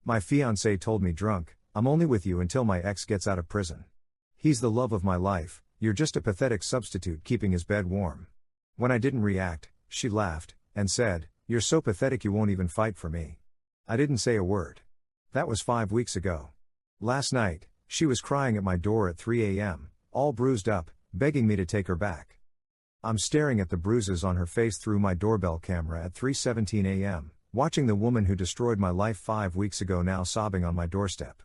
My fiancé told me drunk, "I'm only with you until my ex gets out of prison. He's the love of my life, you're just a pathetic substitute keeping his bed warm." When I didn't react, she laughed, and said, "You're so pathetic you won't even fight for me." I didn't say a word. That was 5 weeks ago. Last night, she was crying at my door at 3 a.m., all bruised up, begging me to take her back. I'm staring at the bruises on her face through my doorbell camera at 3:17 a.m., watching the woman who destroyed my life 5 weeks ago now sobbing on my doorstep.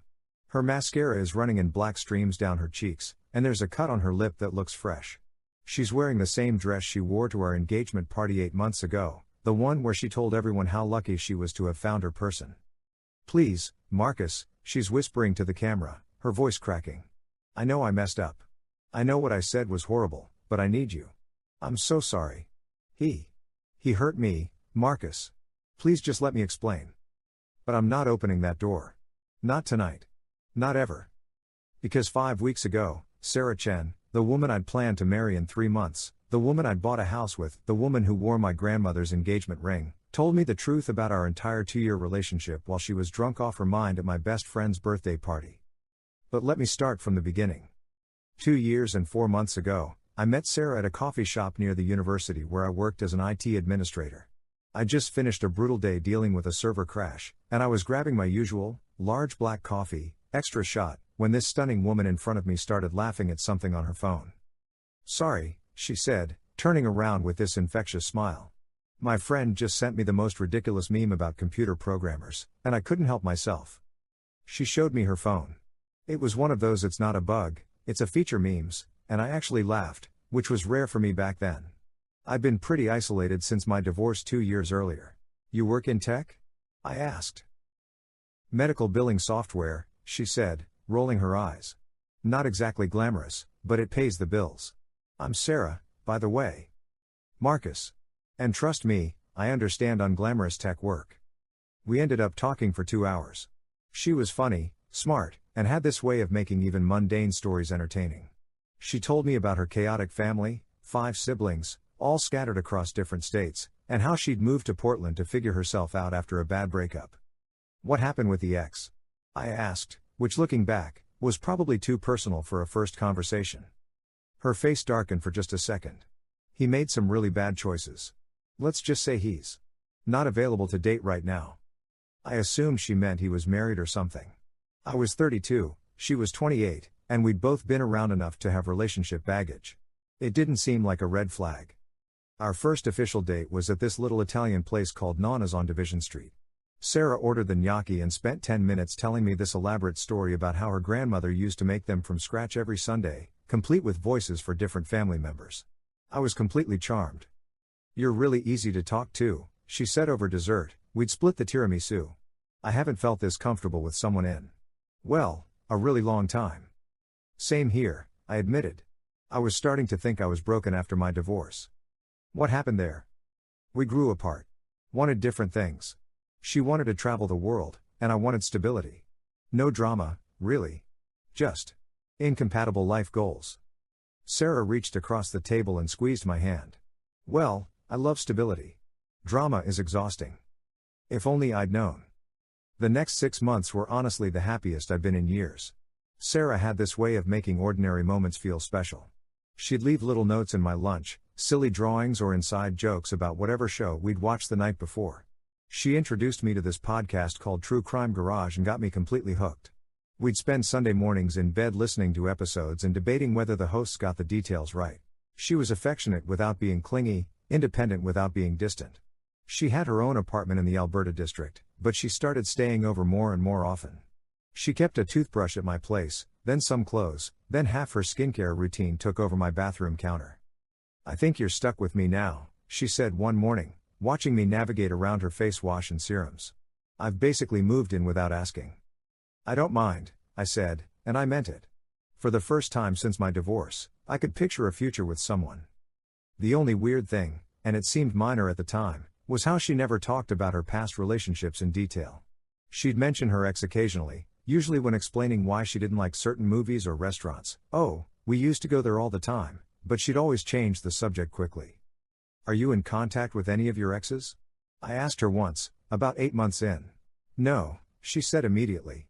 Her mascara is running in black streams down her cheeks, and there's a cut on her lip that looks fresh. She's wearing the same dress she wore to our engagement party 8 months ago, the one where she told everyone how lucky she was to have found her person. "Please, Marcus," she's whispering to the camera, her voice cracking. "I know I messed up. I know what I said was horrible, but I need you. I'm so sorry. He hurt me, Marcus. Please just let me explain. But I'm not opening that door. Not tonight. Not ever." Because 5 weeks ago, Sarah Chen, the woman I'd planned to marry in 3 months, the woman I'd bought a house with, the woman who wore my grandmother's engagement ring, told me the truth about our entire 2-year relationship while she was drunk off her mind at my best friend's birthday party. But let me start from the beginning. 2 years and 4 months ago, I met Sarah at a coffee shop near the university where I worked as an IT administrator. I just finished a brutal day dealing with a server crash, and I was grabbing my usual, large black coffee, extra shot, when this stunning woman in front of me started laughing at something on her phone. "Sorry," she said, turning around with this infectious smile. "My friend just sent me the most ridiculous meme about computer programmers, and I couldn't help myself." She showed me her phone. It was one of those "it's not a bug, it's a feature" memes, and I actually laughed, which was rare for me back then. I'd been pretty isolated since my divorce 2 years earlier. "You work in tech?" I asked. "Medical billing software," she said, rolling her eyes. "Not exactly glamorous, but it pays the bills. I'm Sarah, by the way. Marcus. And trust me, I understand unglamorous tech work." We ended up talking for 2 hours. She was funny, smart, and had this way of making even mundane stories entertaining. She told me about her chaotic family, 5 siblings, all scattered across different states, and how she'd moved to Portland to figure herself out after a bad breakup. "What happened with the ex?" I asked, which looking back, was probably too personal for a first conversation. Her face darkened for just a second. "He made some really bad choices. Let's just say he's not available to date right now." I assumed she meant he was married or something. I was 32, she was 28, and we'd both been around enough to have relationship baggage. It didn't seem like a red flag. Our first official date was at this little Italian place called Nonna's on Division Street. Sarah ordered the gnocchi and spent 10 minutes telling me this elaborate story about how her grandmother used to make them from scratch every Sunday, complete with voices for different family members. I was completely charmed. "You're really easy to talk to," she said over dessert. We'd split the tiramisu. "I haven't felt this comfortable with someone in, well, a really long time." "Same here," I admitted. I was starting to think I was broken after my divorce. "What happened there?" "We grew apart. Wanted different things. She wanted to travel the world, and I wanted stability. No drama, really. Just incompatible life goals." Sarah reached across the table and squeezed my hand. "Well, I love stability. Drama is exhausting. If only I'd known." The next 6 months were honestly the happiest I'd been in years. Sarah had this way of making ordinary moments feel special. She'd leave little notes in my lunch, silly drawings or inside jokes about whatever show we'd watched the night before. She introduced me to this podcast called True Crime Garage and got me completely hooked. We'd spend Sunday mornings in bed listening to episodes and debating whether the hosts got the details right. She was affectionate without being clingy, independent without being distant. She had her own apartment in the Alberta district, but she started staying over more and more often. She kept a toothbrush at my place, then some clothes, then half her skincare routine took over my bathroom counter. "I think you're stuck with me now," she said one morning, watching me navigate around her face wash and serums. "I've basically moved in without asking." "I don't mind," I said, and I meant it. For the first time since my divorce, I could picture a future with someone. The only weird thing, and it seemed minor at the time, was how she never talked about her past relationships in detail. She'd mention her ex occasionally, usually when explaining why she didn't like certain movies or restaurants. "Oh, we used to go there all the time," but she'd always change the subject quickly. "Are you in contact with any of your exes?" I asked her once, about 8 months in. "No, she said immediately.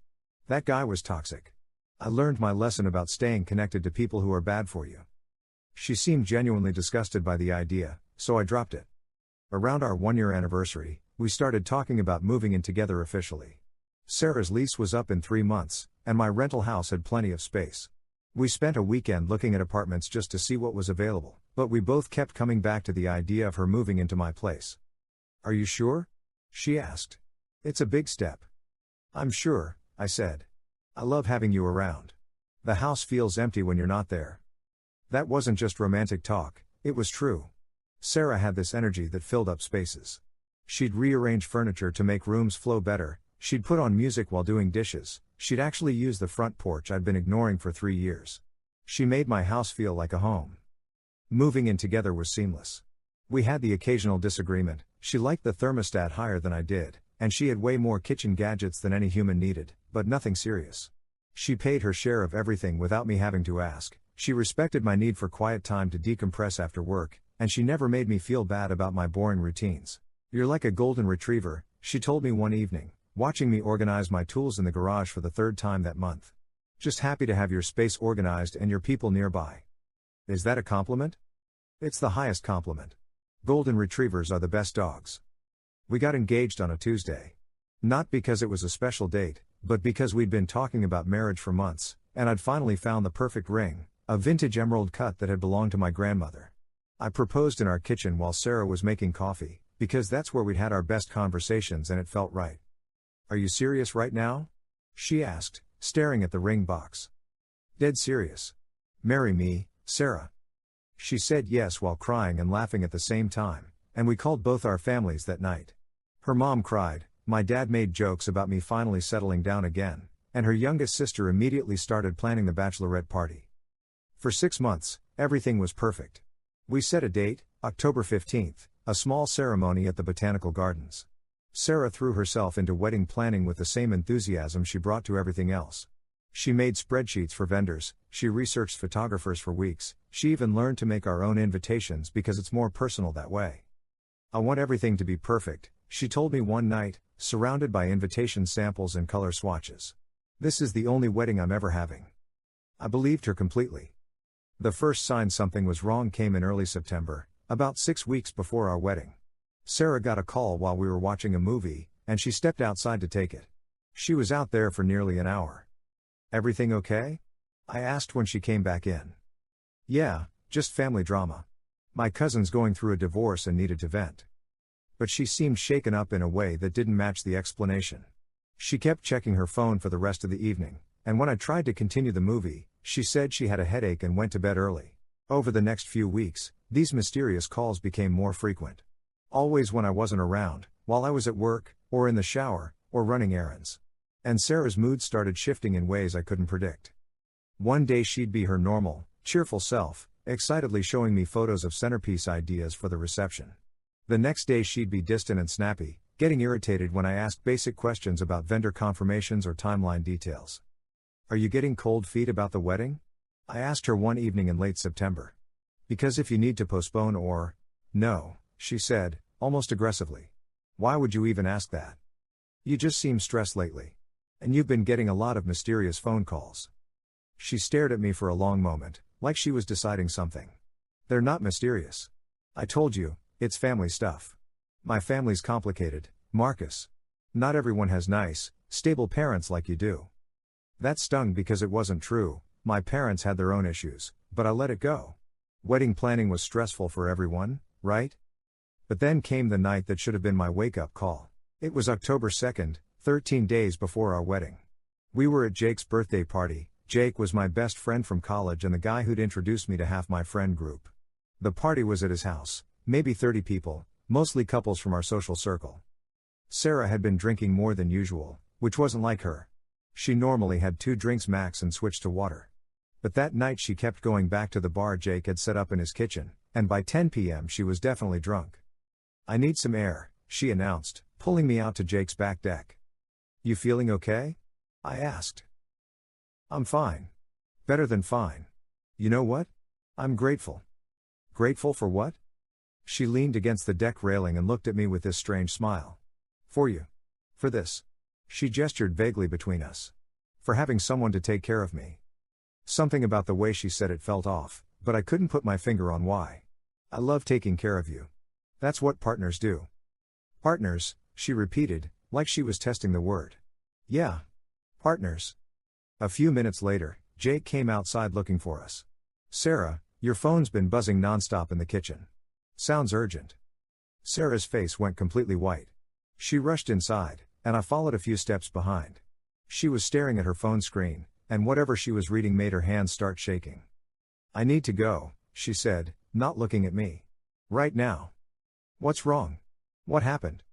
That guy was toxic. I learned my lesson about staying connected to people who are bad for you. She seemed genuinely disgusted by the idea, so I dropped it. Around our 1-year anniversary, we started talking about moving in together officially. Sarah's lease was up in 3 months, and my rental house had plenty of space. We spent a weekend looking at apartments just to see what was available, but we both kept coming back to the idea of her moving into my place. Are you sure? She asked. It's a big step. I'm sure, I said. I love having you around. The house feels empty when you're not there. That wasn't just romantic talk, it was true. Sarah had this energy that filled up spaces. She'd rearrange furniture to make rooms flow better, she'd put on music while doing dishes, she'd actually use the front porch I'd been ignoring for 3 years. She made my house feel like a home. Moving in together was seamless. We had the occasional disagreement, she liked the thermostat higher than I did, and she had way more kitchen gadgets than any human needed, but nothing serious. She paid her share of everything without me having to ask, she respected my need for quiet time to decompress after work, and she never made me feel bad about my boring routines. You're like a golden retriever, she told me one evening, watching me organize my tools in the garage for the 3rd time that month. Just happy to have your space organized and your people nearby. Is that a compliment? It's the highest compliment. Golden retrievers are the best dogs. We got engaged on a Tuesday. Not because it was a special date, but because we'd been talking about marriage for months, and I'd finally found the perfect ring, a vintage emerald cut that had belonged to my grandmother. I proposed in our kitchen while Sarah was making coffee, because that's where we'd had our best conversations and it felt right. Are you serious right now? She asked, staring at the ring box. Dead serious. Marry me, Sarah. She said yes while crying and laughing at the same time, and we called both our families that night. Her mom cried, my dad made jokes about me finally settling down again, and her youngest sister immediately started planning the bachelorette party. For 6 months, everything was perfect. We set a date, October 15th, a small ceremony at the Botanical Gardens. Sarah threw herself into wedding planning with the same enthusiasm she brought to everything else. She made spreadsheets for vendors, she researched photographers for weeks, she even learned to make our own invitations because it's more personal that way. I want everything to be perfect, she told me one night, surrounded by invitation samples and color swatches. This is the only wedding I'm ever having. I believed her completely. The first sign something was wrong came in early September, about 6 weeks before our wedding. Sarah got a call while we were watching a movie, and she stepped outside to take it. She was out there for nearly an hour. Everything okay? I asked when she came back in. Yeah, just family drama. My cousin's going through a divorce and needed to vent. But she seemed shaken up in a way that didn't match the explanation. She kept checking her phone for the rest of the evening, and when I tried to continue the movie, she said she had a headache and went to bed early. Over the next few weeks, these mysterious calls became more frequent. Always when I wasn't around, while I was at work, or in the shower, or running errands. And Sarah's mood started shifting in ways I couldn't predict. One day she'd be her normal, cheerful self, excitedly showing me photos of centerpiece ideas for the reception. The next day she'd be distant and snappy, getting irritated when I asked basic questions about vendor confirmations or timeline details. Are you getting cold feet about the wedding? I asked her one evening in late September. Because if you need to postpone or... No, she said, almost aggressively. Why would you even ask that? You just seem stressed lately. And you've been getting a lot of mysterious phone calls. She stared at me for a long moment, like she was deciding something. They're not mysterious. I told you, it's family stuff. My family's complicated, Marcus. Not everyone has nice, stable parents like you do. That stung because it wasn't true, my parents had their own issues, but I let it go. Wedding planning was stressful for everyone, right? But then came the night that should have been my wake-up call. It was October 2nd, 13 days before our wedding. We were at Jake's birthday party. Jake was my best friend from college and the guy who'd introduced me to half my friend group. The party was at his house, maybe 30 people, mostly couples from our social circle. Sarah had been drinking more than usual, which wasn't like her. She normally had 2 drinks max and switched to water. But that night she kept going back to the bar Jake had set up in his kitchen, and by 10 p.m. she was definitely drunk. I need some air, she announced, pulling me out to Jake's back deck. You feeling okay? I asked. I'm fine. Better than fine. You know what? I'm grateful. Grateful for what? She leaned against the deck railing and looked at me with this strange smile. For you. For this. She gestured vaguely between us. For having someone to take care of me. Something about the way she said it felt off, but I couldn't put my finger on why. I love taking care of you. That's what partners do. Partners, she repeated, like she was testing the word. Yeah. Partners. A few minutes later, Jake came outside looking for us. Sarah, your phone's been buzzing nonstop in the kitchen. Sounds urgent. Sarah's face went completely white. She rushed inside, and I followed a few steps behind. She was staring at her phone screen, and whatever she was reading made her hands start shaking. I need to go, she said, not looking at me. Right now. What's wrong? What happened?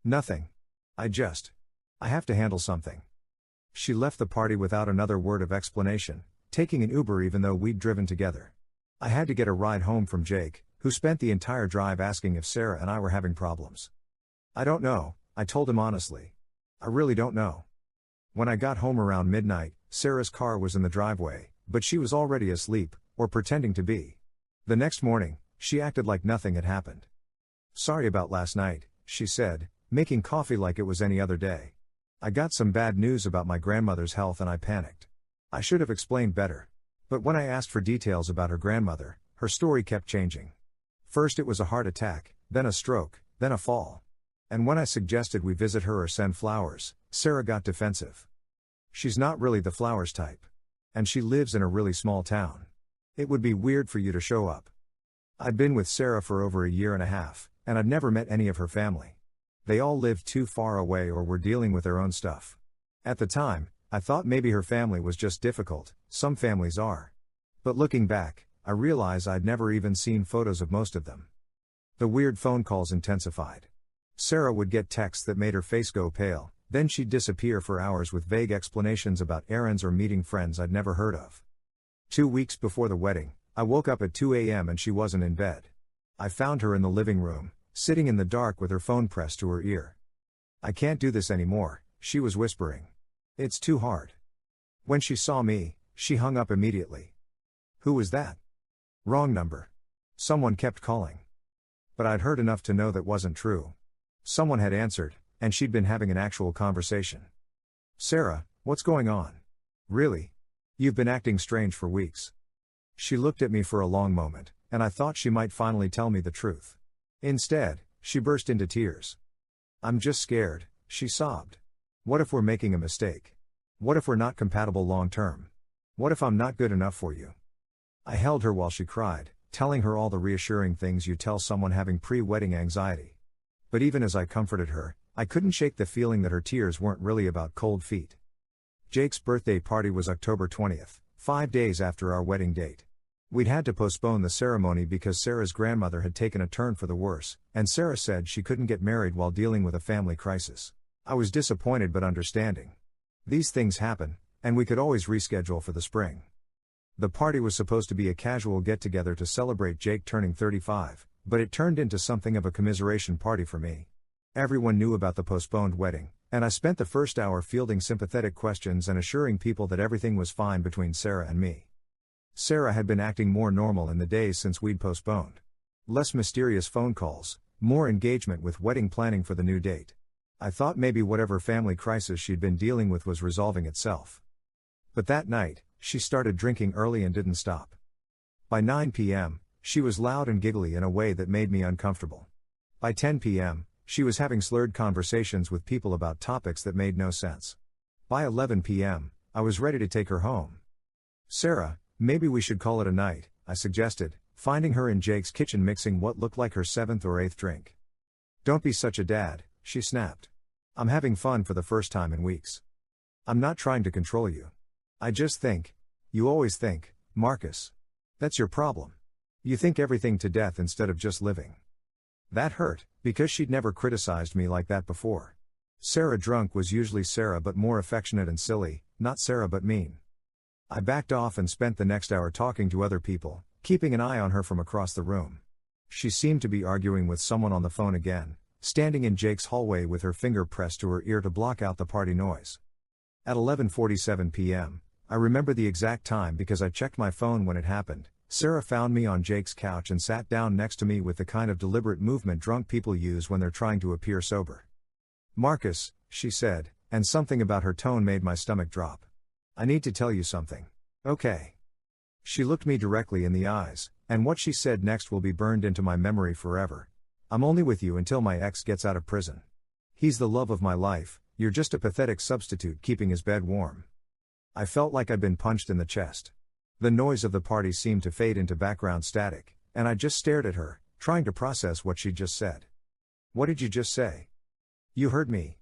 Nothing. I have to handle something. She left the party without another word of explanation, taking an Uber even though we'd driven together. I had to get a ride home from Jake, who spent the entire drive asking if Sarah and I were having problems. I don't know, I told him honestly. I really don't know. When I got home around midnight, Sarah's car was in the driveway, but she was already asleep, or pretending to be. The next morning, she acted like nothing had happened. Sorry about last night, she said, making coffee like it was any other day. I got some bad news about my grandmother's health and I panicked. I should have explained better. But when I asked for details about her grandmother, her story kept changing. First it was a heart attack, then a stroke, then a fall. And when I suggested we visit her or send flowers, Sarah got defensive. She's not really the flowers type. And she lives in a really small town. It would be weird for you to show up. I'd been with Sarah for over a year and a half, and I'd never met any of her family. They all lived too far away or were dealing with their own stuff. At the time, I thought maybe her family was just difficult, some families are. But looking back, I realize I'd never even seen photos of most of them. The weird phone calls intensified. Sarah would get texts that made her face go pale, then she'd disappear for hours with vague explanations about errands or meeting friends I'd never heard of. 2 weeks before the wedding, I woke up at 2 a.m. and she wasn't in bed. I found her in the living room, sitting in the dark with her phone pressed to her ear. I can't do this anymore, she was whispering. It's too hard. When she saw me, she hung up immediately. Who was that? Wrong number. Someone kept calling. But I'd heard enough to know that wasn't true. Someone had answered, and she'd been having an actual conversation. Sarah, what's going on? Really? You've been acting strange for weeks. She looked at me for a long moment, and I thought she might finally tell me the truth. Instead, she burst into tears. I'm just scared, she sobbed. What if we're making a mistake? What if we're not compatible long term? What if I'm not good enough for you? I held her while she cried, telling her all the reassuring things you tell someone having pre-wedding anxiety. But even as I comforted her, I couldn't shake the feeling that her tears weren't really about cold feet. Jake's birthday party was October 20th, 5 days after our wedding date. We'd had to postpone the ceremony because Sarah's grandmother had taken a turn for the worse, and Sarah said she couldn't get married while dealing with a family crisis. I was disappointed but understanding. These things happen, and we could always reschedule for the spring. The party was supposed to be a casual get-together to celebrate Jake turning 35, but it turned into something of a commiseration party for me. Everyone knew about the postponed wedding, and I spent the first hour fielding sympathetic questions and assuring people that everything was fine between Sarah and me. Sarah had been acting more normal in the days since we'd postponed. Less mysterious phone calls, more engagement with wedding planning for the new date. I thought maybe whatever family crisis she'd been dealing with was resolving itself. But that night, she started drinking early and didn't stop. By 9 p.m., she was loud and giggly in a way that made me uncomfortable. By 10 p.m., she was having slurred conversations with people about topics that made no sense. By 11 p.m., I was ready to take her home. Sarah, maybe we should call it a night, I suggested, finding her in Jake's kitchen mixing what looked like her 7th or 8th drink. Don't be such a dad, she snapped. I'm having fun for the first time in weeks. I'm not trying to control you. I just think. You always think, Marcus. That's your problem. You think everything to death instead of just living. That hurt, because she'd never criticized me like that before. Sarah drunk was usually Sarah but more affectionate and silly, not Sarah but mean. I backed off and spent the next hour talking to other people, keeping an eye on her from across the room. She seemed to be arguing with someone on the phone again, standing in Jake's hallway with her finger pressed to her ear to block out the party noise. At 11:47 p.m., I remember the exact time because I checked my phone when it happened. Sarah found me on Jake's couch and sat down next to me with the kind of deliberate movement drunk people use when they're trying to appear sober. Marcus, she said, and something about her tone made my stomach drop. I need to tell you something. Okay. She looked me directly in the eyes, and what she said next will be burned into my memory forever. I'm only with you until my ex gets out of prison. He's the love of my life, you're just a pathetic substitute keeping his bed warm. I felt like I'd been punched in the chest. The noise of the party seemed to fade into background static, and I just stared at her, trying to process what she'd just said. What did you just say? You heard me.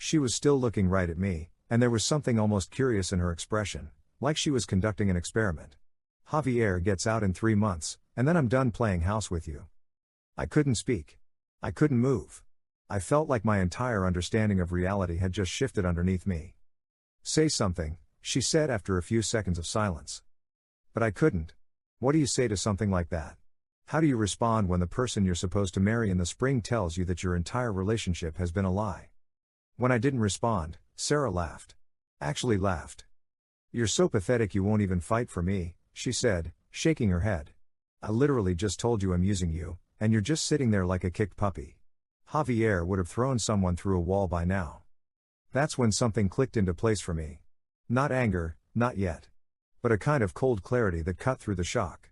She was still looking right at me, and there was something almost curious in her expression, like she was conducting an experiment. Javier gets out in 3 months, and then I'm done playing house with you. I couldn't speak. I couldn't move. I felt like my entire understanding of reality had just shifted underneath me. Say something, she said after a few seconds of silence. But I couldn't. What do you say to something like that? How do you respond when the person you're supposed to marry in the spring tells you that your entire relationship has been a lie? When I didn't respond, Sarah laughed. Actually laughed. You're so pathetic you won't even fight for me, she said, shaking her head. I literally just told you I'm using you, and you're just sitting there like a kicked puppy. Javier would have thrown someone through a wall by now. That's when something clicked into place for me. Not anger, not yet. But a kind of cold clarity that cut through the shock.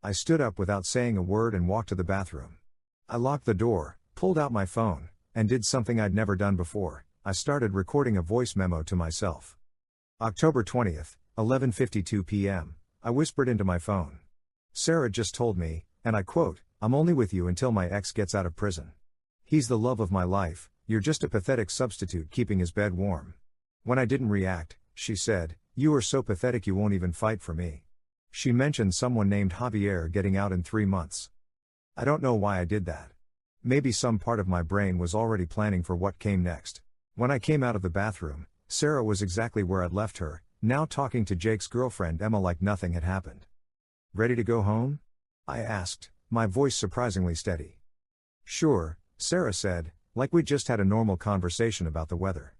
I stood up without saying a word and walked to the bathroom. I locked the door, pulled out my phone, and did something I'd never done before. I started recording a voice memo to myself. October 20th, 11:52 p.m., I whispered into my phone. Sarah just told me, and I quote, I'm only with you until my ex gets out of prison. He's the love of my life, you're just a pathetic substitute keeping his bed warm. When I didn't react, she said, you are so pathetic you won't even fight for me. She mentioned someone named Javier getting out in 3 months. I don't know why I did that. Maybe some part of my brain was already planning for what came next. When I came out of the bathroom, Sarah was exactly where I'd left her, now talking to Jake's girlfriend Emma like nothing had happened. Ready to go home? I asked, my voice surprisingly steady. Sure, Sarah said, like we'd just had a normal conversation about the weather.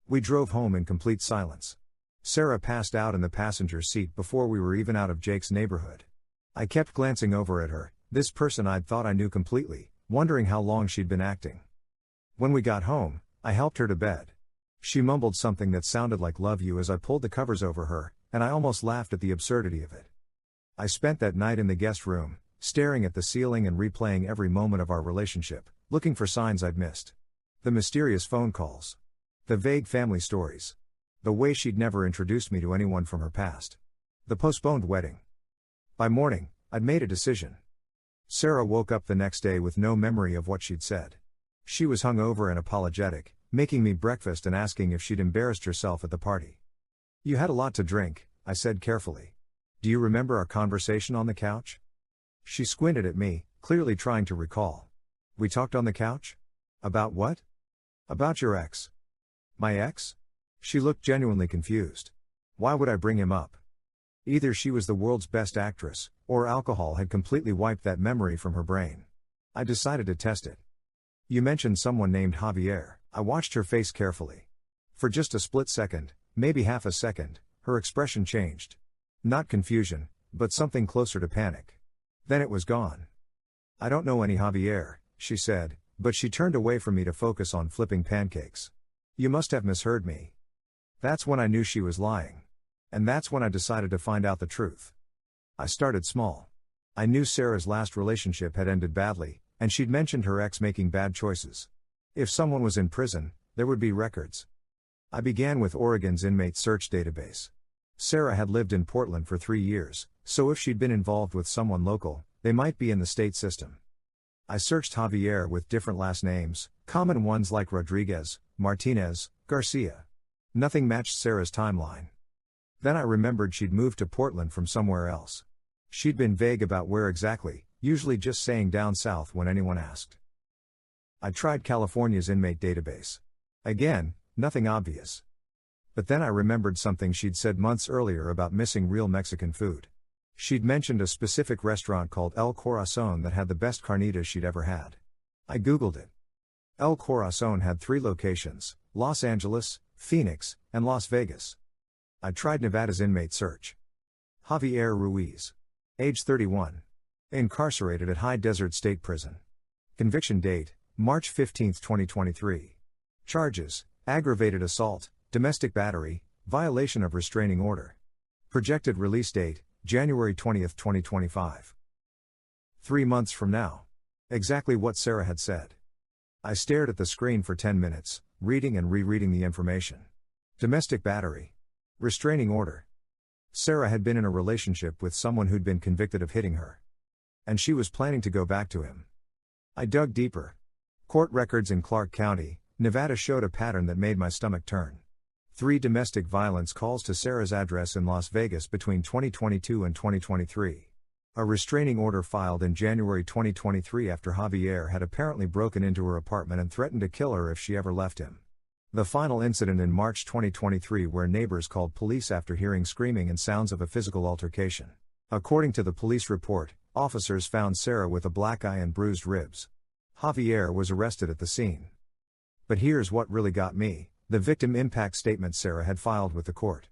We drove home in complete silence. Sarah passed out in the passenger seat before we were even out of Jake's neighborhood. I kept glancing over at her, this person I'd thought I knew completely, wondering how long she'd been acting. When we got home, I helped her to bed. She mumbled something that sounded like love you as I pulled the covers over her, and I almost laughed at the absurdity of it. I spent that night in the guest room, staring at the ceiling and replaying every moment of our relationship, looking for signs I'd missed. The mysterious phone calls. The vague family stories. The way she'd never introduced me to anyone from her past. The postponed wedding. By morning, I'd made a decision. Sarah woke up the next day with no memory of what she'd said. She was hungover and apologetic, making me breakfast and asking if she'd embarrassed herself at the party. You had a lot to drink, I said carefully. Do you remember our conversation on the couch? She squinted at me, clearly trying to recall. We talked on the couch? About what? About your ex. My ex? She looked genuinely confused. Why would I bring him up? Either she was the world's best actress, or alcohol had completely wiped that memory from her brain. I decided to test it. You mentioned someone named Javier. I watched her face carefully. For just a split second, maybe half a second, her expression changed. Not confusion, but something closer to panic. Then it was gone. I don't know any Javier, she said, but she turned away from me to focus on flipping pancakes. You must have misheard me. That's when I knew she was lying. And that's when I decided to find out the truth. I started small. I knew Sarah's last relationship had ended badly, and she'd mentioned her ex making bad choices. If someone was in prison, there would be records. I began with Oregon's inmate search database. Sarah had lived in Portland for 3 years, so if she'd been involved with someone local, they might be in the state system. I searched Javier with different last names, common ones like Rodriguez, Martinez, Garcia. Nothing matched Sarah's timeline. Then I remembered she'd moved to Portland from somewhere else. She'd been vague about where exactly, usually just saying down south when anyone asked. I tried California's inmate database. Again, nothing obvious. But then I remembered something she'd said months earlier about missing real Mexican food. She'd mentioned a specific restaurant called El Corazon that had the best carnitas she'd ever had. I Googled it. El Corazon had 3 locations, Los Angeles, Phoenix, and Las Vegas. I tried Nevada's inmate search. Javier Ruiz. Age 31. Incarcerated at High Desert State Prison. Conviction date, March 15, 2023. Charges, Aggravated assault, domestic battery, violation of restraining order. Projected release date, January 20, 2025. 3 months from now. Exactly what Sarah had said. I stared at the screen for 10 minutes, reading and rereading the information. Domestic battery. Restraining order. Sarah had been in a relationship with someone who'd been convicted of hitting her. And she was planning to go back to him. I dug deeper. Court records in Clark County, Nevada showed a pattern that made my stomach turn. 3 domestic violence calls to Sarah's address in Las Vegas between 2022 and 2023. A restraining order filed in January 2023 after Javier had apparently broken into her apartment and threatened to kill her if she ever left him. The final incident in March 2023 where neighbors called police after hearing screaming and sounds of a physical altercation. According to the police report, officers found Sarah with a black eye and bruised ribs. Javier was arrested at the scene. But here's what really got me, the victim impact statement Sarah had filed with the court.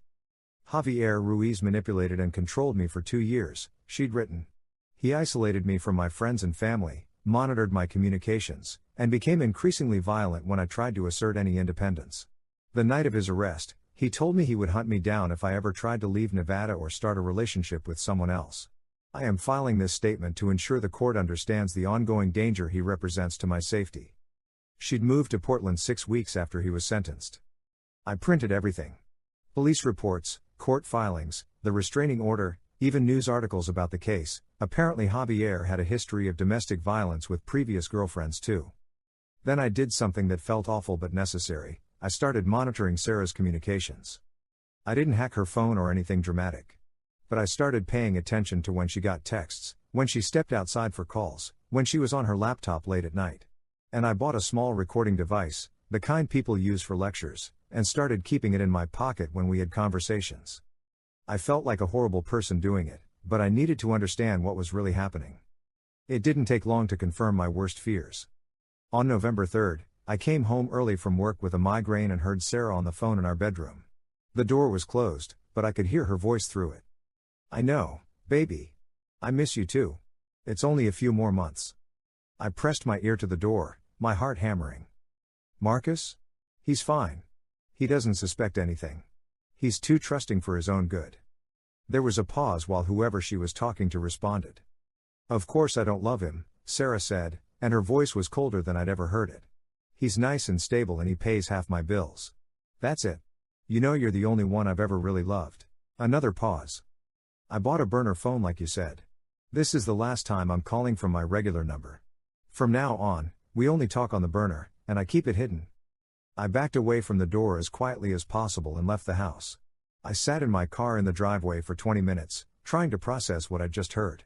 Javier Ruiz manipulated and controlled me for 2 years, she'd written. He isolated me from my friends and family, monitored my communications, and became increasingly violent when I tried to assert any independence. The night of his arrest, he told me he would hunt me down if I ever tried to leave Nevada or start a relationship with someone else. I am filing this statement to ensure the court understands the ongoing danger he represents to my safety. She'd moved to Portland 6 weeks after he was sentenced. I printed everything. Police reports, court filings, the restraining order, even news articles about the case. Apparently Javier had a history of domestic violence with previous girlfriends too. Then I did something that felt awful but necessary. I started monitoring Sarah's communications. I didn't hack her phone or anything dramatic. But I started paying attention to when she got texts, when she stepped outside for calls, when she was on her laptop late at night. And I bought a small recording device, the kind people use for lectures, and started keeping it in my pocket when we had conversations. I felt like a horrible person doing it, but I needed to understand what was really happening. It didn't take long to confirm my worst fears. On November 3rd, I came home early from work with a migraine and heard Sarah on the phone in our bedroom. The door was closed, but I could hear her voice through it. I know, baby. I miss you too. It's only a few more months. I pressed my ear to the door, my heart hammering. Marcus? He's fine. He doesn't suspect anything. He's too trusting for his own good. There was a pause while whoever she was talking to responded. Of course I don't love him, Sarah said, and her voice was colder than I'd ever heard it. He's nice and stable and he pays half my bills. That's it. You know you're the only one I've ever really loved. Another pause. I bought a burner phone like you said. This is the last time I'm calling from my regular number. From now on, we only talk on the burner, and I keep it hidden. I backed away from the door as quietly as possible and left the house. I sat in my car in the driveway for 20 minutes, trying to process what I'd just heard.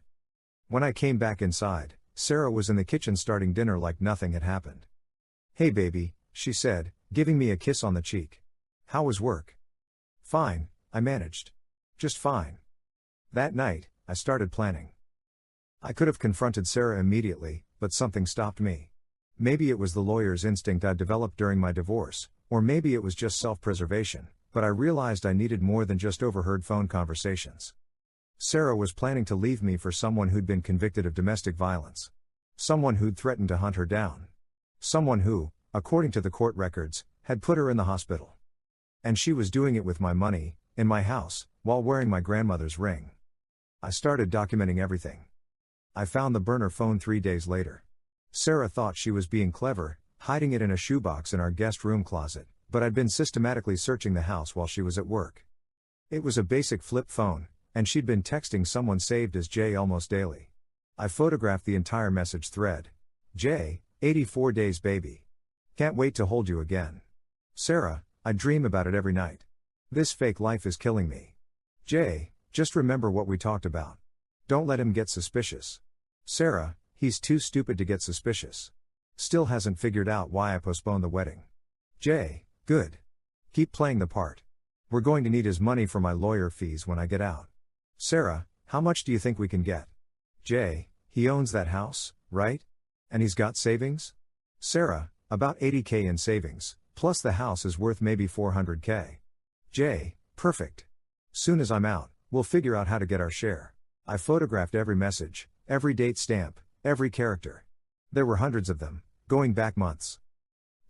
When I came back inside, Sarah was in the kitchen starting dinner like nothing had happened. Hey baby, she said, giving me a kiss on the cheek. How was work? Fine, I managed. Just fine. That night, I started planning. I could have confronted Sarah immediately, but something stopped me. Maybe it was the lawyer's instinct I'd developed during my divorce, or maybe it was just self-preservation, but I realized I needed more than just overheard phone conversations. Sarah was planning to leave me for someone who'd been convicted of domestic violence. Someone who'd threatened to hunt her down. Someone who, according to the court records, had put her in the hospital. And she was doing it with my money, in my house, while wearing my grandmother's ring. I started documenting everything. I found the burner phone 3 days later. Sarah thought she was being clever, hiding it in a shoebox in our guest room closet, but I'd been systematically searching the house while she was at work. It was a basic flip phone, and she'd been texting someone saved as Jay almost daily. I photographed the entire message thread. Jay, 84 days baby. Can't wait to hold you again. Sarah, I dream about it every night. This fake life is killing me. Jay, just remember what we talked about. Don't let him get suspicious. Sarah, he's too stupid to get suspicious. Still hasn't figured out why I postponed the wedding. Jay, good. Keep playing the part. We're going to need his money for my lawyer fees when I get out. Sarah, how much do you think we can get? Jay, he owns that house, right? And he's got savings? Sarah, about $80,000 in savings, plus the house is worth maybe $400,000. Jay, perfect. Soon as I'm out, we'll figure out how to get our share. I photographed every message, every date stamp, every character. There were hundreds of them, going back months.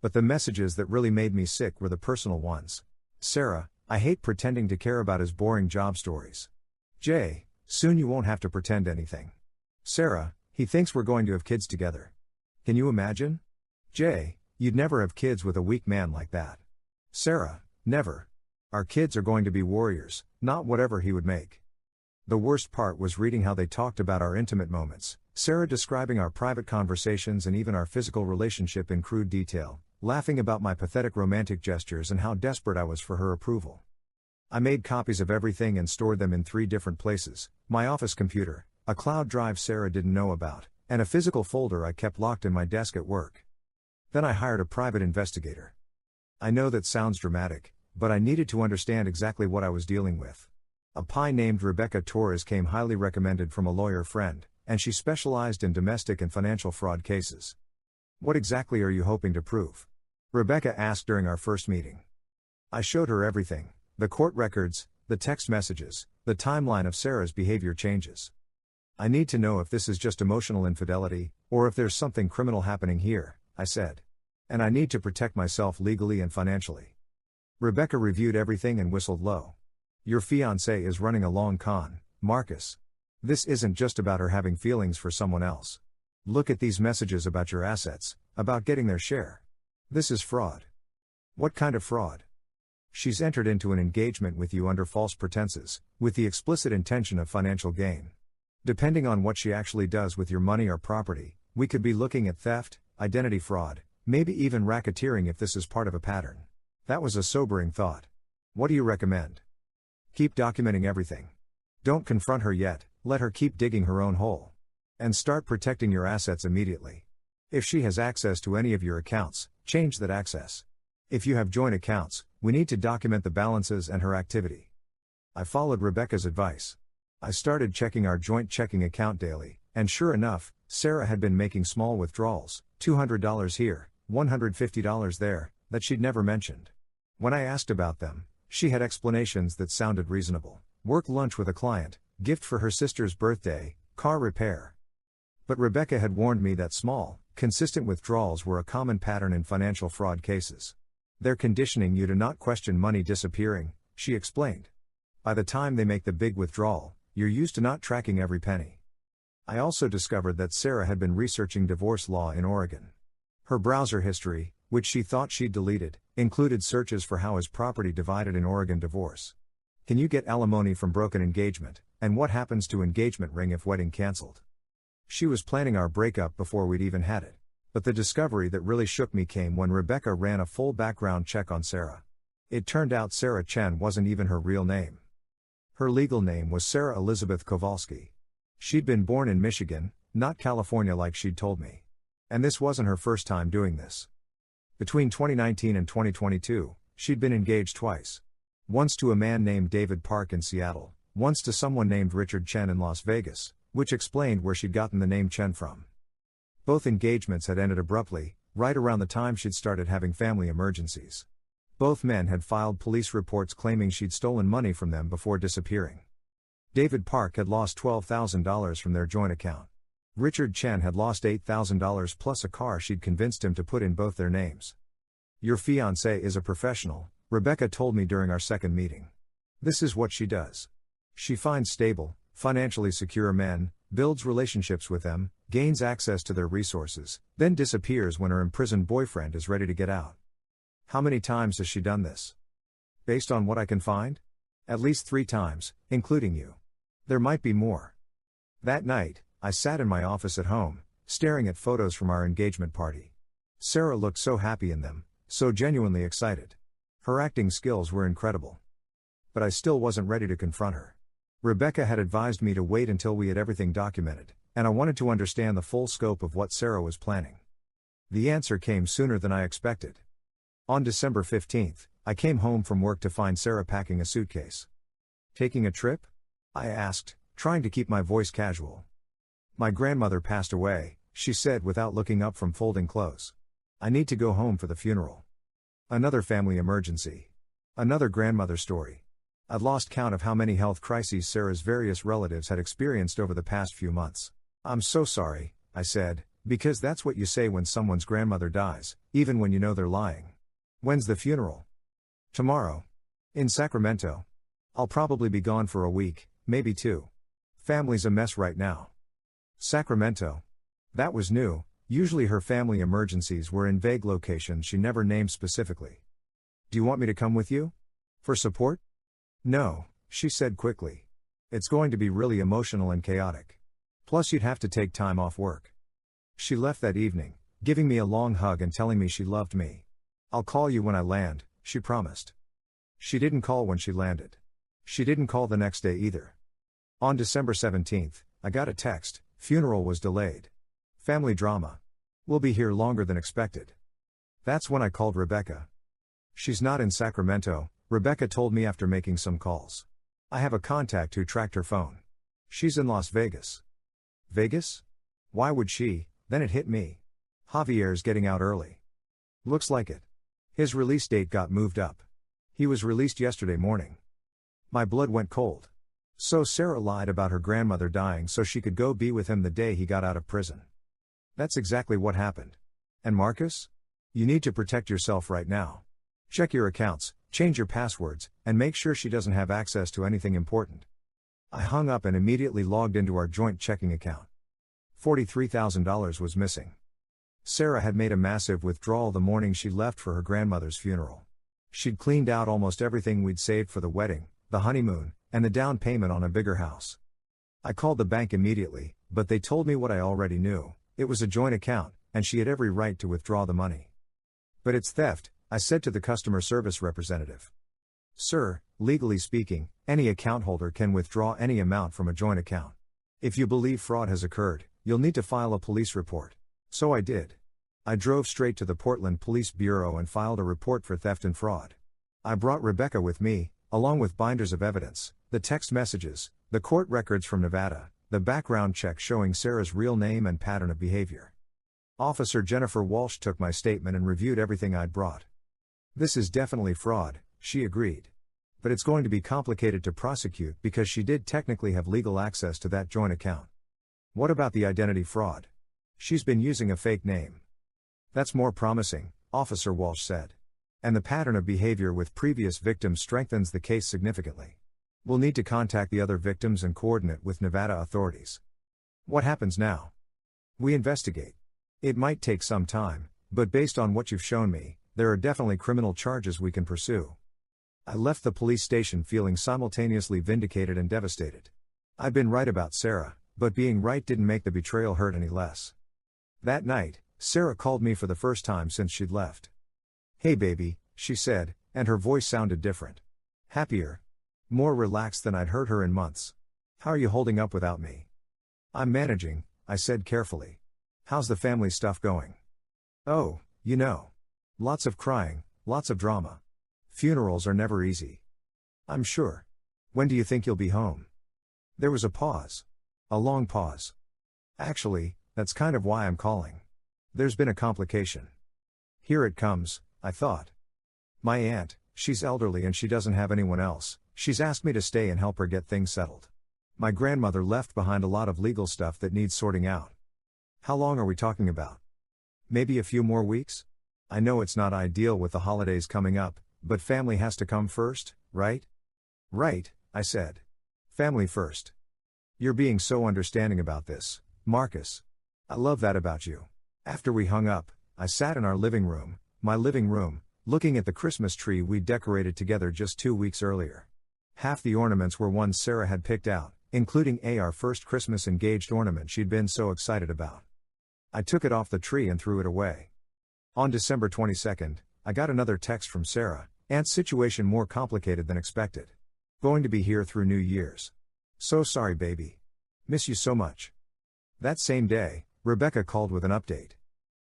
But the messages that really made me sick were the personal ones. Sarah, I hate pretending to care about his boring job stories. Jay, soon you won't have to pretend anything. Sarah, he thinks we're going to have kids together. Can you imagine? Jay, you'd never have kids with a weak man like that. Sarah, never. Our kids are going to be warriors, not whatever he would make. The worst part was reading how they talked about our intimate moments, Sarah describing our private conversations and even our physical relationship in crude detail, laughing about my pathetic romantic gestures and how desperate I was for her approval. I made copies of everything and stored them in 3 different places: my office computer, a cloud drive Sarah didn't know about, and a physical folder I kept locked in my desk at work. Then I hired a private investigator. I know that sounds dramatic, but I needed to understand exactly what I was dealing with. A PI named Rebecca Torres came highly recommended from a lawyer friend, and she specialized in domestic and financial fraud cases. What exactly are you hoping to prove? Rebecca asked during our first meeting. I showed her everything: the court records, the text messages, the timeline of Sarah's behavior changes. I need to know if this is just emotional infidelity, or if there's something criminal happening here, I said. And I need to protect myself legally and financially. Rebecca reviewed everything and whistled low. Your fiancé is running a long con, Marcus. This isn't just about her having feelings for someone else. Look at these messages about your assets, about getting their share. This is fraud. What kind of fraud? She's entered into an engagement with you under false pretenses, with the explicit intention of financial gain. Depending on what she actually does with your money or property, we could be looking at theft, identity fraud, maybe even racketeering if this is part of a pattern. That was a sobering thought. What do you recommend? Keep documenting everything. Don't confront her yet, let her keep digging her own hole. And start protecting your assets immediately. If she has access to any of your accounts, change that access. If you have joint accounts, we need to document the balances and her activity. I followed Rebecca's advice. I started checking our joint checking account daily, and sure enough, Sarah had been making small withdrawals, $200 here, $150 there, that she'd never mentioned. When I asked about them, she had explanations that sounded reasonable: work lunch with a client, gift for her sister's birthday, car repair. But Rebecca had warned me that small, consistent withdrawals were a common pattern in financial fraud cases. They're conditioning you to not question money disappearing, she explained. By the time they make the big withdrawal, you're used to not tracking every penny. I also discovered that Sarah had been researching divorce law in Oregon. Her browser history, which she thought she'd deleted, included searches for how is property divided in Oregon divorce. Can you get alimony from broken engagement, and what happens to engagement ring if wedding cancelled? She was planning our breakup before we'd even had it. But the discovery that really shook me came when Rebecca ran a full background check on Sarah. It turned out Sarah Chen wasn't even her real name. Her legal name was Sarah Elizabeth Kowalski. She'd been born in Michigan, not California like she'd told me. And this wasn't her first time doing this. Between 2019 and 2022, she'd been engaged twice. Once to a man named David Park in Seattle, once to someone named Richard Chen in Las Vegas, which explained where she'd gotten the name Chen from. Both engagements had ended abruptly, right around the time she'd started having family emergencies. Both men had filed police reports claiming she'd stolen money from them before disappearing. David Park had lost $12,000 from their joint account. Richard Chen had lost $8,000 plus a car she'd convinced him to put in both their names. Your fiancé is a professional, Rebecca told me during our second meeting. This is what she does. She finds stable, financially secure men, builds relationships with them, gains access to their resources, then disappears when her imprisoned boyfriend is ready to get out. How many times has she done this? Based on what I can find? At least 3 times, including you. There might be more. That night, I sat in my office at home, staring at photos from our engagement party. Sarah looked so happy in them, so genuinely excited. Her acting skills were incredible. But I still wasn't ready to confront her. Rebecca had advised me to wait until we had everything documented, and I wanted to understand the full scope of what Sarah was planning. The answer came sooner than I expected. On December 15th, I came home from work to find Sarah packing a suitcase. Taking a trip? I asked, trying to keep my voice casual. My grandmother passed away, she said without looking up from folding clothes. I need to go home for the funeral. Another family emergency. Another grandmother story. I'd lost count of how many health crises Sarah's various relatives had experienced over the past few months. I'm so sorry, I said, Because that's what you say when someone's grandmother dies, even when you know they're lying. When's the funeral? Tomorrow. In Sacramento. I'll probably be gone for a week, maybe 2. Family's a mess right now. Sacramento. That was new. Usually her family emergencies were in vague locations she never named specifically. Do you want me to come with you? For support? No, she said quickly. It's going to be really emotional and chaotic. Plus you'd have to take time off work. She left that evening, giving me a long hug and telling me she loved me. I'll call you when I land, she promised. She didn't call when she landed. She didn't call the next day either. On December 17th, I got a text, funeral was delayed. Family drama. We'll be here longer than expected. That's when I called Rebecca. She's not in Sacramento, Rebecca told me after making some calls. I have a contact who tracked her phone. She's in Las Vegas. Vegas? Why would she? Then it hit me. Javier's getting out early. Looks like it. His release date got moved up. He was released yesterday morning. My blood went cold. So Sarah lied about her grandmother dying so she could go be with him the day he got out of prison. That's exactly what happened. And Marcus? You need to protect yourself right now. Check your accounts, change your passwords, and make sure she doesn't have access to anything important. I hung up and immediately logged into our joint checking account. $43,000 was missing. Sarah had made a massive withdrawal the morning she left for her grandmother's funeral. She'd cleaned out almost everything we'd saved for the wedding, the honeymoon, and the down payment on a bigger house. I called the bank immediately, but they told me what I already knew. It was a joint account, and she had every right to withdraw the money. But it's theft, I said to the customer service representative. Sir, legally speaking, any account holder can withdraw any amount from a joint account. If you believe fraud has occurred, you'll need to file a police report. So I did. I drove straight to the Portland Police Bureau and filed a report for theft and fraud. I brought Rebecca with me, along with binders of evidence, the text messages, the court records from Nevada, the background check showing Sarah's real name and pattern of behavior. Officer Jennifer Walsh took my statement and reviewed everything I'd brought. This is definitely fraud, she agreed. But it's going to be complicated to prosecute because she did technically have legal access to that joint account. What about the identity fraud? She's been using a fake name. That's more promising, Officer Walsh said. And the pattern of behavior with previous victims strengthens the case significantly. We'll need to contact the other victims and coordinate with Nevada authorities. What happens now? We investigate. It might take some time, but based on what you've shown me, there are definitely criminal charges we can pursue. I left the police station feeling simultaneously vindicated and devastated. I'd been right about Sarah, but being right didn't make the betrayal hurt any less. That night, Sarah called me for the first time since she'd left. Hey baby, she said, and her voice sounded different. Happier. More relaxed than I'd heard her in months. How are you holding up without me? I'm managing, I said carefully. How's the family stuff going? Oh, you know. Lots of crying, lots of drama. Funerals are never easy. I'm sure. When do you think you'll be home? There was a pause. A long pause. Actually, that's kind of why I'm calling. There's been a complication. Here it comes, I thought. My aunt, she's elderly and she doesn't have anyone else. She's asked me to stay and help her get things settled. My grandmother left behind a lot of legal stuff that needs sorting out. How long are we talking about? Maybe a few more weeks? I know it's not ideal with the holidays coming up, but family has to come first, right? Right, I said. Family first. You're being so understanding about this, Marcus. I love that about you. After we hung up, I sat in our living room, my living room, looking at the Christmas tree we decorated together just 2 weeks earlier. Half the ornaments were ones Sarah had picked out, including our first Christmas engaged ornament she'd been so excited about. I took it off the tree and threw it away. On December 22nd, I got another text from Sarah, Aunt's situation more complicated than expected. Going to be here through New Year's. So sorry baby. Miss you so much. That same day, Rebecca called with an update.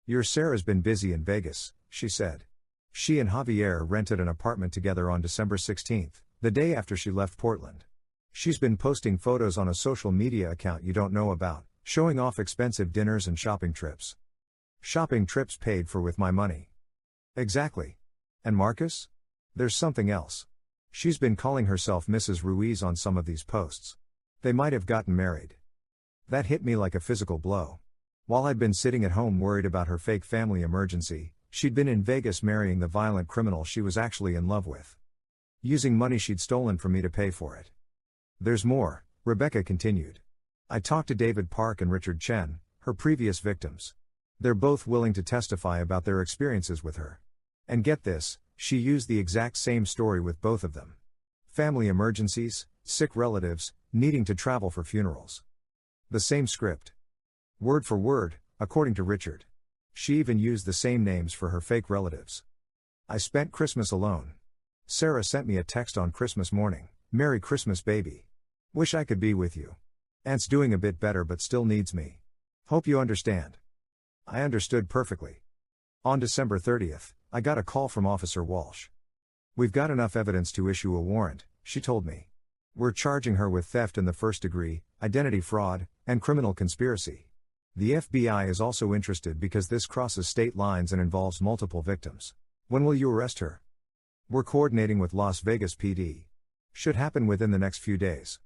Your Sarah's been busy in Vegas, she said. She and Javier rented an apartment together on December 16th, the day after she left Portland. She's been posting photos on a social media account you don't know about, showing off expensive dinners and shopping trips. Shopping trips paid for with my money. Exactly. And Marcus? There's something else. She's been calling herself Mrs. Ruiz on some of these posts. They might have gotten married. That hit me like a physical blow. While I'd been sitting at home worried about her fake family emergency, she'd been in Vegas marrying the violent criminal she was actually in love with, using money she'd stolen from me to pay for it. There's more, Rebecca continued. I talked to David Park and Richard Chen, her previous victims. They're both willing to testify about their experiences with her. And get this, she used the exact same story with both of them. Family emergencies, sick relatives, needing to travel for funerals. The same script. Word for word, according to Richard. She even used the same names for her fake relatives. I spent Christmas alone. Sarah sent me a text on Christmas morning. Merry Christmas, baby. Wish I could be with you. Aunt's doing a bit better but still needs me. Hope you understand. I understood perfectly. On December 30th, I got a call from Officer Walsh. We've got enough evidence to issue a warrant, she told me. We're charging her with theft in the first degree, identity fraud, and criminal conspiracy. The FBI is also interested because this crosses state lines and involves multiple victims. When will you arrest her? We're coordinating with Las Vegas PD. Should happen within the next few days.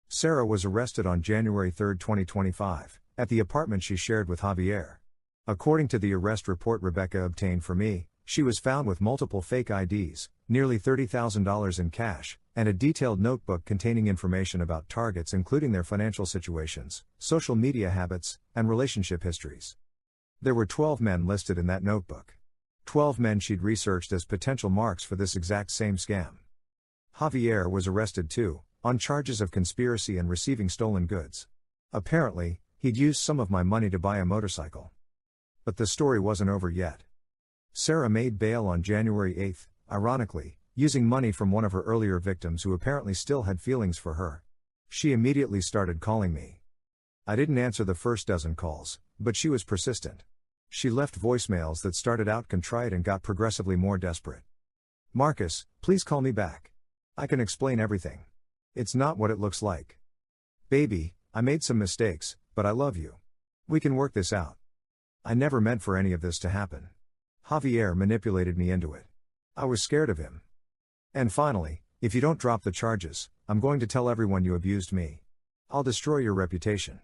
Sarah was arrested on January 3, 2025, at the apartment she shared with Javier. According to the arrest report Rebecca obtained for me, she was found with multiple fake IDs, nearly $30,000 in cash, and a detailed notebook containing information about targets including their financial situations, social media habits, and relationship histories. There were 12 men listed in that notebook. 12 men she'd researched as potential marks for this exact same scam. Javier was arrested too, on charges of conspiracy and receiving stolen goods. Apparently, he'd used some of my money to buy a motorcycle. But the story wasn't over yet. Sarah made bail on January 8, ironically, using money from one of her earlier victims who apparently still had feelings for her. She immediately started calling me. I didn't answer the first dozen calls, but she was persistent. She left voicemails that started out contrite and got progressively more desperate. Marcus, please call me back. I can explain everything. It's not what it looks like. Baby, I made some mistakes, but I love you. We can work this out. I never meant for any of this to happen. Javier manipulated me into it. I was scared of him. And finally, if you don't drop the charges, I'm going to tell everyone you abused me. I'll destroy your reputation.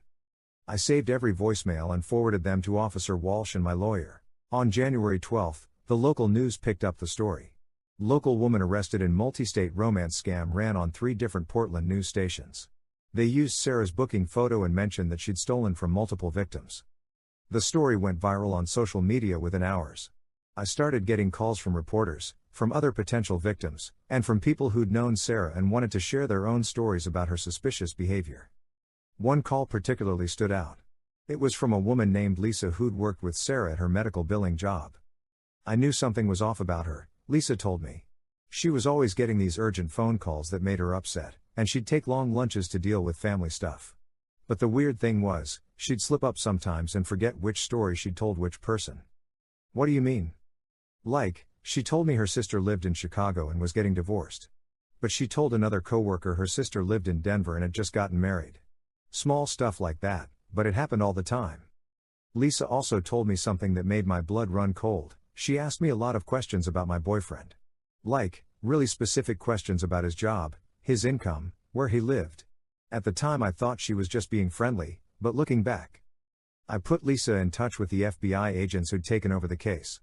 I saved every voicemail and forwarded them to Officer Walsh and my lawyer. On January 12, the local news picked up the story. Local woman arrested in multi-state romance scam ran on 3 different Portland news stations. They used Sarah's booking photo and mentioned that she'd stolen from multiple victims. The story went viral on social media within hours. I started getting calls from reporters, from other potential victims, and from people who'd known Sarah and wanted to share their own stories about her suspicious behavior. One call particularly stood out. It was from a woman named Lisa who'd worked with Sarah at her medical billing job. I knew something was off about her, Lisa told me. She was always getting these urgent phone calls that made her upset, and she'd take long lunches to deal with family stuff. But the weird thing was, she'd slip up sometimes and forget which story she'd told which person. What do you mean? Like, she told me her sister lived in Chicago and was getting divorced. But she told another coworker her sister lived in Denver and had just gotten married. Small stuff like that, but it happened all the time. Lisa also told me something that made my blood run cold. She asked me a lot of questions about my boyfriend. Like, really specific questions about his job, his income, where he lived. At the time I thought she was just being friendly, but looking back, I put Lisa in touch with the FBI agents who'd taken over the case.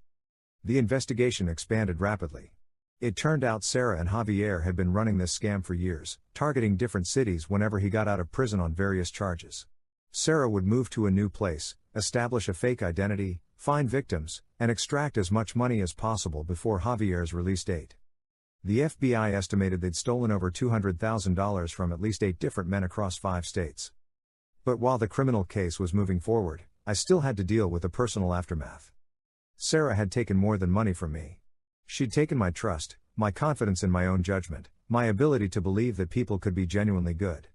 The investigation expanded rapidly. It turned out Sarah and Javier had been running this scam for years, targeting different cities whenever he got out of prison on various charges. Sarah would move to a new place, establish a fake identity, find victims, and extract as much money as possible before Javier's release date. The FBI estimated they'd stolen over $200,000 from at least 8 different men across 5 states. But while the criminal case was moving forward, I still had to deal with the personal aftermath. Sarah had taken more than money from me. She'd taken my trust, my confidence in my own judgment, my ability to believe that people could be genuinely good.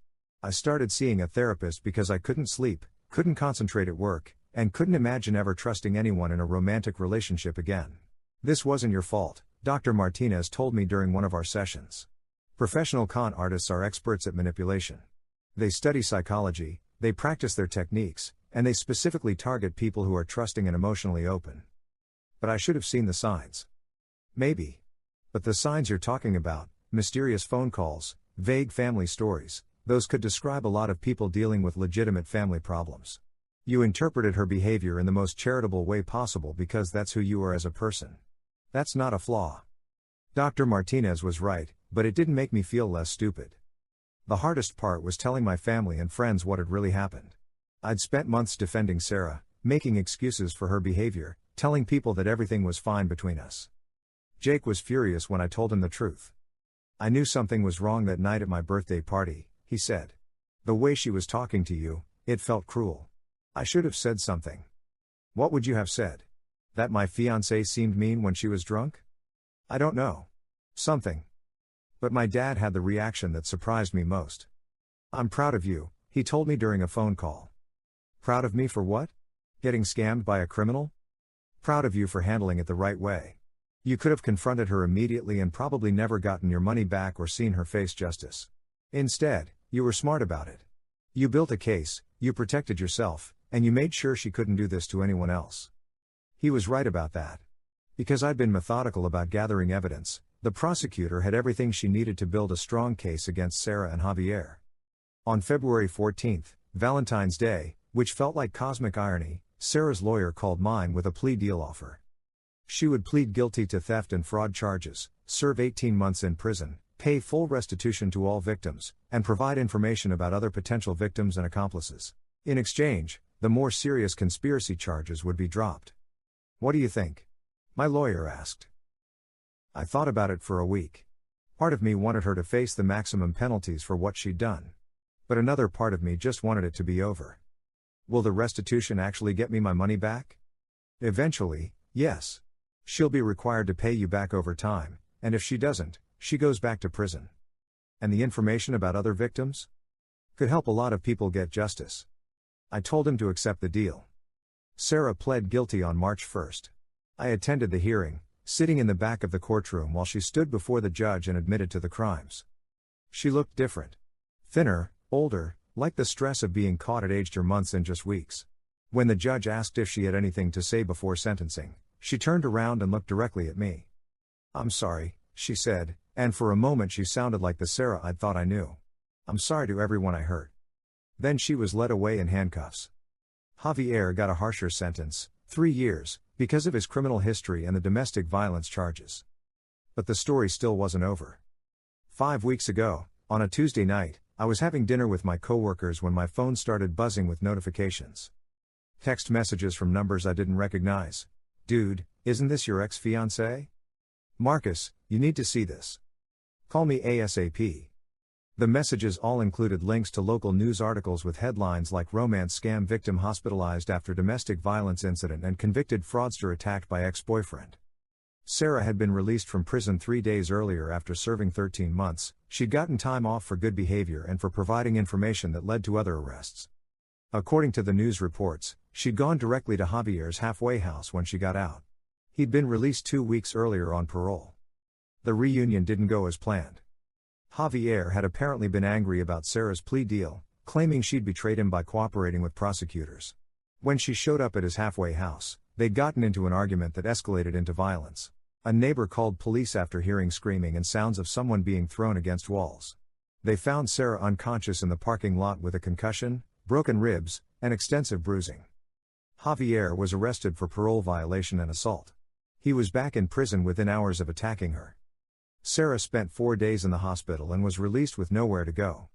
I started seeing a therapist because I couldn't sleep, couldn't concentrate at work, and couldn't imagine ever trusting anyone in a romantic relationship again. This wasn't your fault, Dr. Martinez told me during one of our sessions. Professional con artists are experts at manipulation. They study psychology, they practice their techniques, and they specifically target people who are trusting and emotionally open. But I should have seen the signs. Maybe. But the signs you're talking about, mysterious phone calls, vague family stories, those could describe a lot of people dealing with legitimate family problems. You interpreted her behavior in the most charitable way possible because that's who you are as a person. That's not a flaw. Dr. Martinez was right, but it didn't make me feel less stupid. The hardest part was telling my family and friends what had really happened. I'd spent months defending Sarah, making excuses for her behavior, telling people that everything was fine between us. Jake was furious when I told him the truth. I knew something was wrong that night at my birthday party, he said. The way she was talking to you, it felt cruel. I should have said something. What would you have said? That my fiancée seemed mean when she was drunk? I don't know. Something. But my dad had the reaction that surprised me most. I'm proud of you, he told me during a phone call. Proud of me for what? Getting scammed by a criminal? Proud of you for handling it the right way. You could have confronted her immediately and probably never gotten your money back or seen her face justice. Instead, you were smart about it. You built a case, you protected yourself, and you made sure she couldn't do this to anyone else. He was right about that. Because I'd been methodical about gathering evidence, the prosecutor had everything she needed to build a strong case against Sarah and Javier. On February 14, Valentine's Day, which felt like cosmic irony, Sarah's lawyer called mine with a plea deal offer. She would plead guilty to theft and fraud charges, serve 18 months in prison, pay full restitution to all victims, and provide information about other potential victims and accomplices. In exchange, the more serious conspiracy charges would be dropped. What do you think? My lawyer asked. I thought about it for a week. Part of me wanted her to face the maximum penalties for what she'd done. But another part of me just wanted it to be over. Will the restitution actually get me my money back? Eventually, yes. She'll be required to pay you back over time, and if she doesn't, she goes back to prison. And the information about other victims? Could help a lot of people get justice. I told him to accept the deal. Sarah pled guilty on March 1st. I attended the hearing, sitting in the back of the courtroom while she stood before the judge and admitted to the crimes. She looked different. Thinner, older, like the stress of being caught had aged her months and just weeks. When the judge asked if she had anything to say before sentencing, she turned around and looked directly at me. I'm sorry, she said, and for a moment she sounded like the Sarah I'd thought I knew. I'm sorry to everyone I hurt. Then she was led away in handcuffs. Javier got a harsher sentence, 3 years, because of his criminal history and the domestic violence charges. But the story still wasn't over. 5 weeks ago, on a Tuesday night, I was having dinner with my coworkers when my phone started buzzing with notifications. Text messages from numbers I didn't recognize. Dude, isn't this your ex-fiancée? Marcus, you need to see this. Call me ASAP. The messages all included links to local news articles with headlines like romance scam victim hospitalized after domestic violence incident and convicted fraudster attacked by ex-boyfriend. Sarah had been released from prison 3 days earlier after serving 13 months. She'd gotten time off for good behavior and for providing information that led to other arrests. According to the news reports, she'd gone directly to Javier's halfway house when she got out. He'd been released 2 weeks earlier on parole. The reunion didn't go as planned. Javier had apparently been angry about Sarah's plea deal, claiming she'd betrayed him by cooperating with prosecutors. When she showed up at his halfway house, they'd gotten into an argument that escalated into violence. A neighbor called police after hearing screaming and sounds of someone being thrown against walls. They found Sarah unconscious in the parking lot with a concussion, broken ribs, and extensive bruising. Javier was arrested for parole violation and assault. He was back in prison within hours of attacking her. Sarah spent 4 days in the hospital and was released with nowhere to go.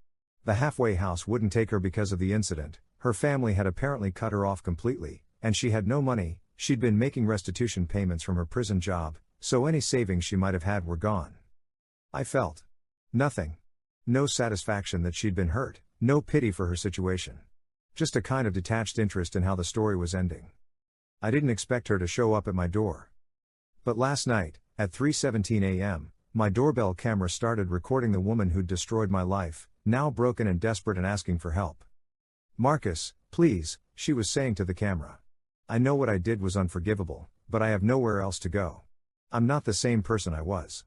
The halfway house wouldn't take her because of the incident. Her family had apparently cut her off completely, and she had no money. She'd been making restitution payments from her prison job, so any savings she might have had were gone. I felt nothing. No satisfaction that she'd been hurt, no pity for her situation. Just a kind of detached interest in how the story was ending. I didn't expect her to show up at my door. But last night, at 3:17 a.m., my doorbell camera started recording the woman who'd destroyed my life, now broken and desperate and asking for help. Marcus, please, she was saying to the camera. I know what I did was unforgivable, but I have nowhere else to go. I'm not the same person I was.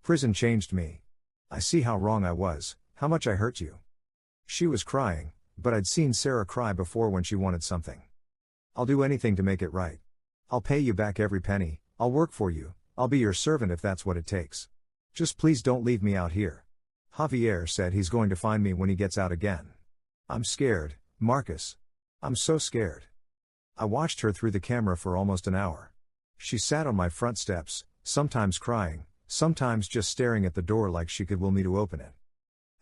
Prison changed me. I see how wrong I was, how much I hurt you. She was crying, but I'd seen Sarah cry before when she wanted something. I'll do anything to make it right. I'll pay you back every penny, I'll work for you, I'll be your servant if that's what it takes. Just please don't leave me out here. Javier said he's going to find me when he gets out again. I'm scared, Marcus. I'm so scared. I watched her through the camera for almost an hour. She sat on my front steps, sometimes crying, sometimes just staring at the door like she could will me to open it.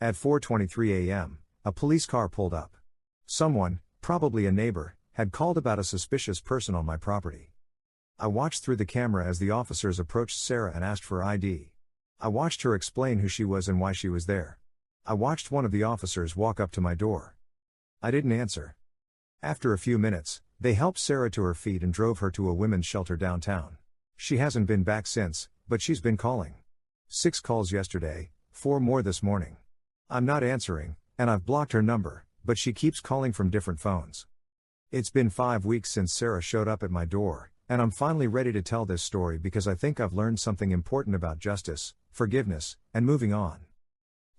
At 4:23 a.m., a police car pulled up. Someone, probably a neighbor, had called about a suspicious person on my property. I watched through the camera as the officers approached Sarah and asked for ID. I watched her explain who she was and why she was there. I watched one of the officers walk up to my door. I didn't answer. After a few minutes, they helped Sarah to her feet and drove her to a women's shelter downtown. She hasn't been back since, but she's been calling. 6 calls yesterday, 4 more this morning. I'm not answering, and I've blocked her number, but she keeps calling from different phones. It's been 5 weeks since Sarah showed up at my door, and I'm finally ready to tell this story because I think I've learned something important about justice, forgiveness, and moving on.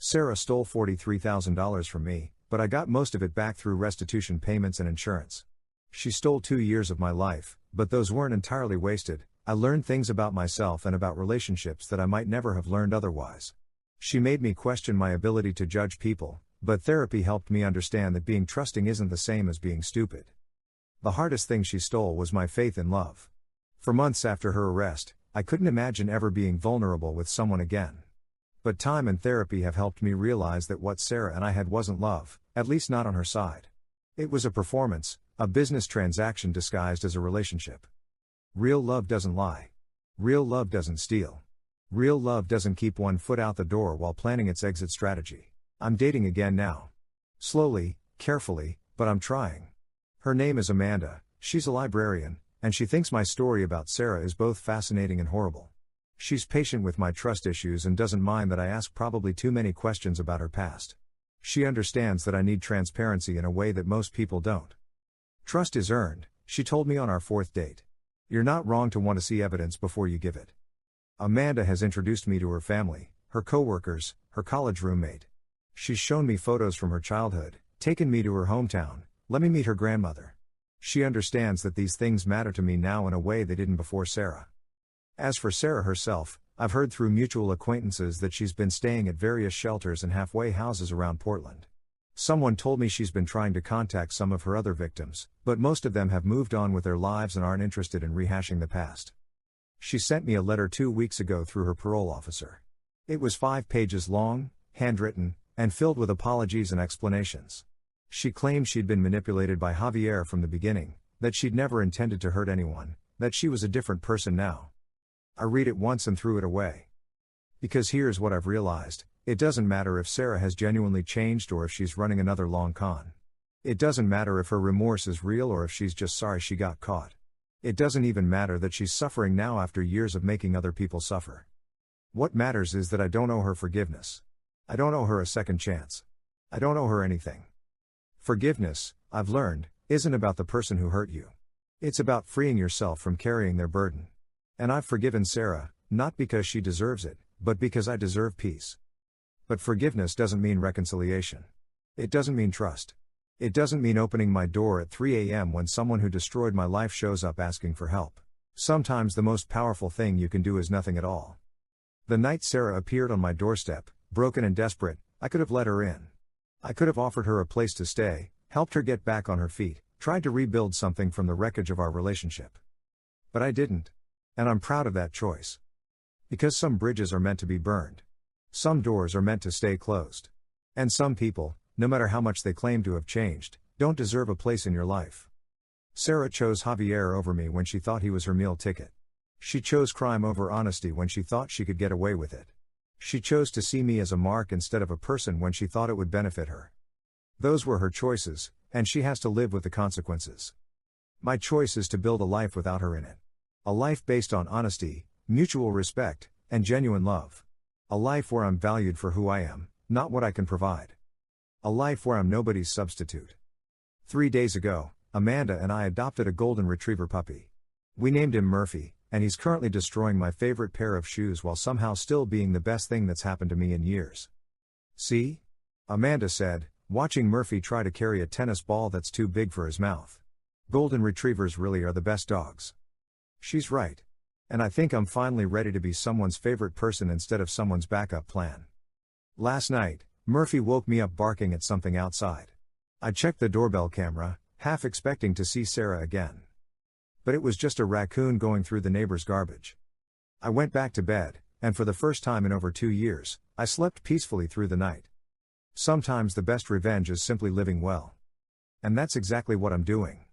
Sarah stole $43,000 from me, but I got most of it back through restitution payments and insurance. She stole 2 years of my life, but those weren't entirely wasted. I learned things about myself and about relationships that I might never have learned otherwise. She made me question my ability to judge people, but therapy helped me understand that being trusting isn't the same as being stupid. The hardest thing she stole was my faith in love. For months after her arrest, I couldn't imagine ever being vulnerable with someone again. But time and therapy have helped me realize that what Sarah and I had wasn't love, at least not on her side. It was a performance, a business transaction disguised as a relationship. Real love doesn't lie. Real love doesn't steal. Real love doesn't keep one foot out the door while planning its exit strategy. I'm dating again now. Slowly, carefully, but I'm trying. Her name is Amanda, she's a librarian, and she thinks my story about Sarah is both fascinating and horrible. She's patient with my trust issues and doesn't mind that I ask probably too many questions about her past. She understands that I need transparency in a way that most people don't. Trust is earned, she told me on our 4th date. You're not wrong to want to see evidence before you give it. Amanda has introduced me to her family, her coworkers, her college roommate. She's shown me photos from her childhood, taken me to her hometown, let me meet her grandmother. She understands that these things matter to me now in a way they didn't before Sarah. As for Sarah herself, I've heard through mutual acquaintances that she's been staying at various shelters and halfway houses around Portland. Someone told me she's been trying to contact some of her other victims, but most of them have moved on with their lives and aren't interested in rehashing the past. She sent me a letter 2 weeks ago through her parole officer. It was 5 pages long, handwritten, and filled with apologies and explanations. She claimed she'd been manipulated by Javier from the beginning, that she'd never intended to hurt anyone, that she was a different person now. I read it once and threw it away. Because here's what I've realized. It doesn't matter if Sarah has genuinely changed or if she's running another long con. It doesn't matter if her remorse is real or if she's just sorry she got caught. It doesn't even matter that she's suffering now after years of making other people suffer. What matters is that I don't owe her forgiveness. I don't owe her a second chance. I don't owe her anything. Forgiveness, I've learned, isn't about the person who hurt you. It's about freeing yourself from carrying their burden. And I've forgiven Sarah, not because she deserves it, but because I deserve peace. But forgiveness doesn't mean reconciliation. It doesn't mean trust. It doesn't mean opening my door at 3 a.m. when someone who destroyed my life shows up asking for help. Sometimes the most powerful thing you can do is nothing at all. The night Sarah appeared on my doorstep, broken and desperate, I could have let her in. I could have offered her a place to stay, helped her get back on her feet, tried to rebuild something from the wreckage of our relationship. But I didn't. And I'm proud of that choice. Because some bridges are meant to be burned. Some doors are meant to stay closed. And some people, no matter how much they claim to have changed, don't deserve a place in your life. Sarah chose Javier over me when she thought he was her meal ticket. She chose crime over honesty when she thought she could get away with it. She chose to see me as a mark instead of a person when she thought it would benefit her. Those were her choices, and she has to live with the consequences. My choice is to build a life without her in it. A life based on honesty, mutual respect, and genuine love. A life where I'm valued for who I am, not what I can provide. A life where I'm nobody's substitute. 3 days ago, Amanda and I adopted a golden retriever puppy. We named him Murphy, and he's currently destroying my favorite pair of shoes while somehow still being the best thing that's happened to me in years. See? Amanda said, watching Murphy try to carry a tennis ball that's too big for his mouth. Golden retrievers really are the best dogs. She's right. And I think I'm finally ready to be someone's favorite person instead of someone's backup plan. Last night, Murphy woke me up barking at something outside. I checked the doorbell camera, half expecting to see Sarah again. But it was just a raccoon going through the neighbor's garbage. I went back to bed, and for the first time in over 2 years, I slept peacefully through the night. Sometimes the best revenge is simply living well. And that's exactly what I'm doing.